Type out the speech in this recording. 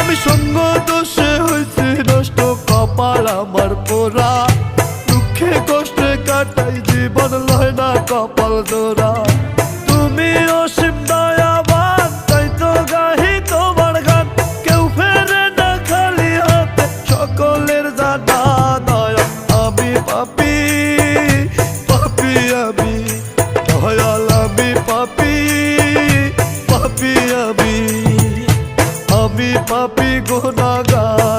আমি সঙ্গ দোষে হয়েছি নষ্ট, কপাল আমার পোড়া। দুঃখে কষ্টে কাটাই জীবন, লয় না কপাল জোড়া। তুমি অসীম দয়াবান, তাই তো গাহি তোমার গান। কেউ ফেরে না খালি হাতে, সকলের জানা দয়া। আমি পাপী, পাপী আমি দয়াল, আমি পাপী, পাপী আমি পাপী গুনাহগার।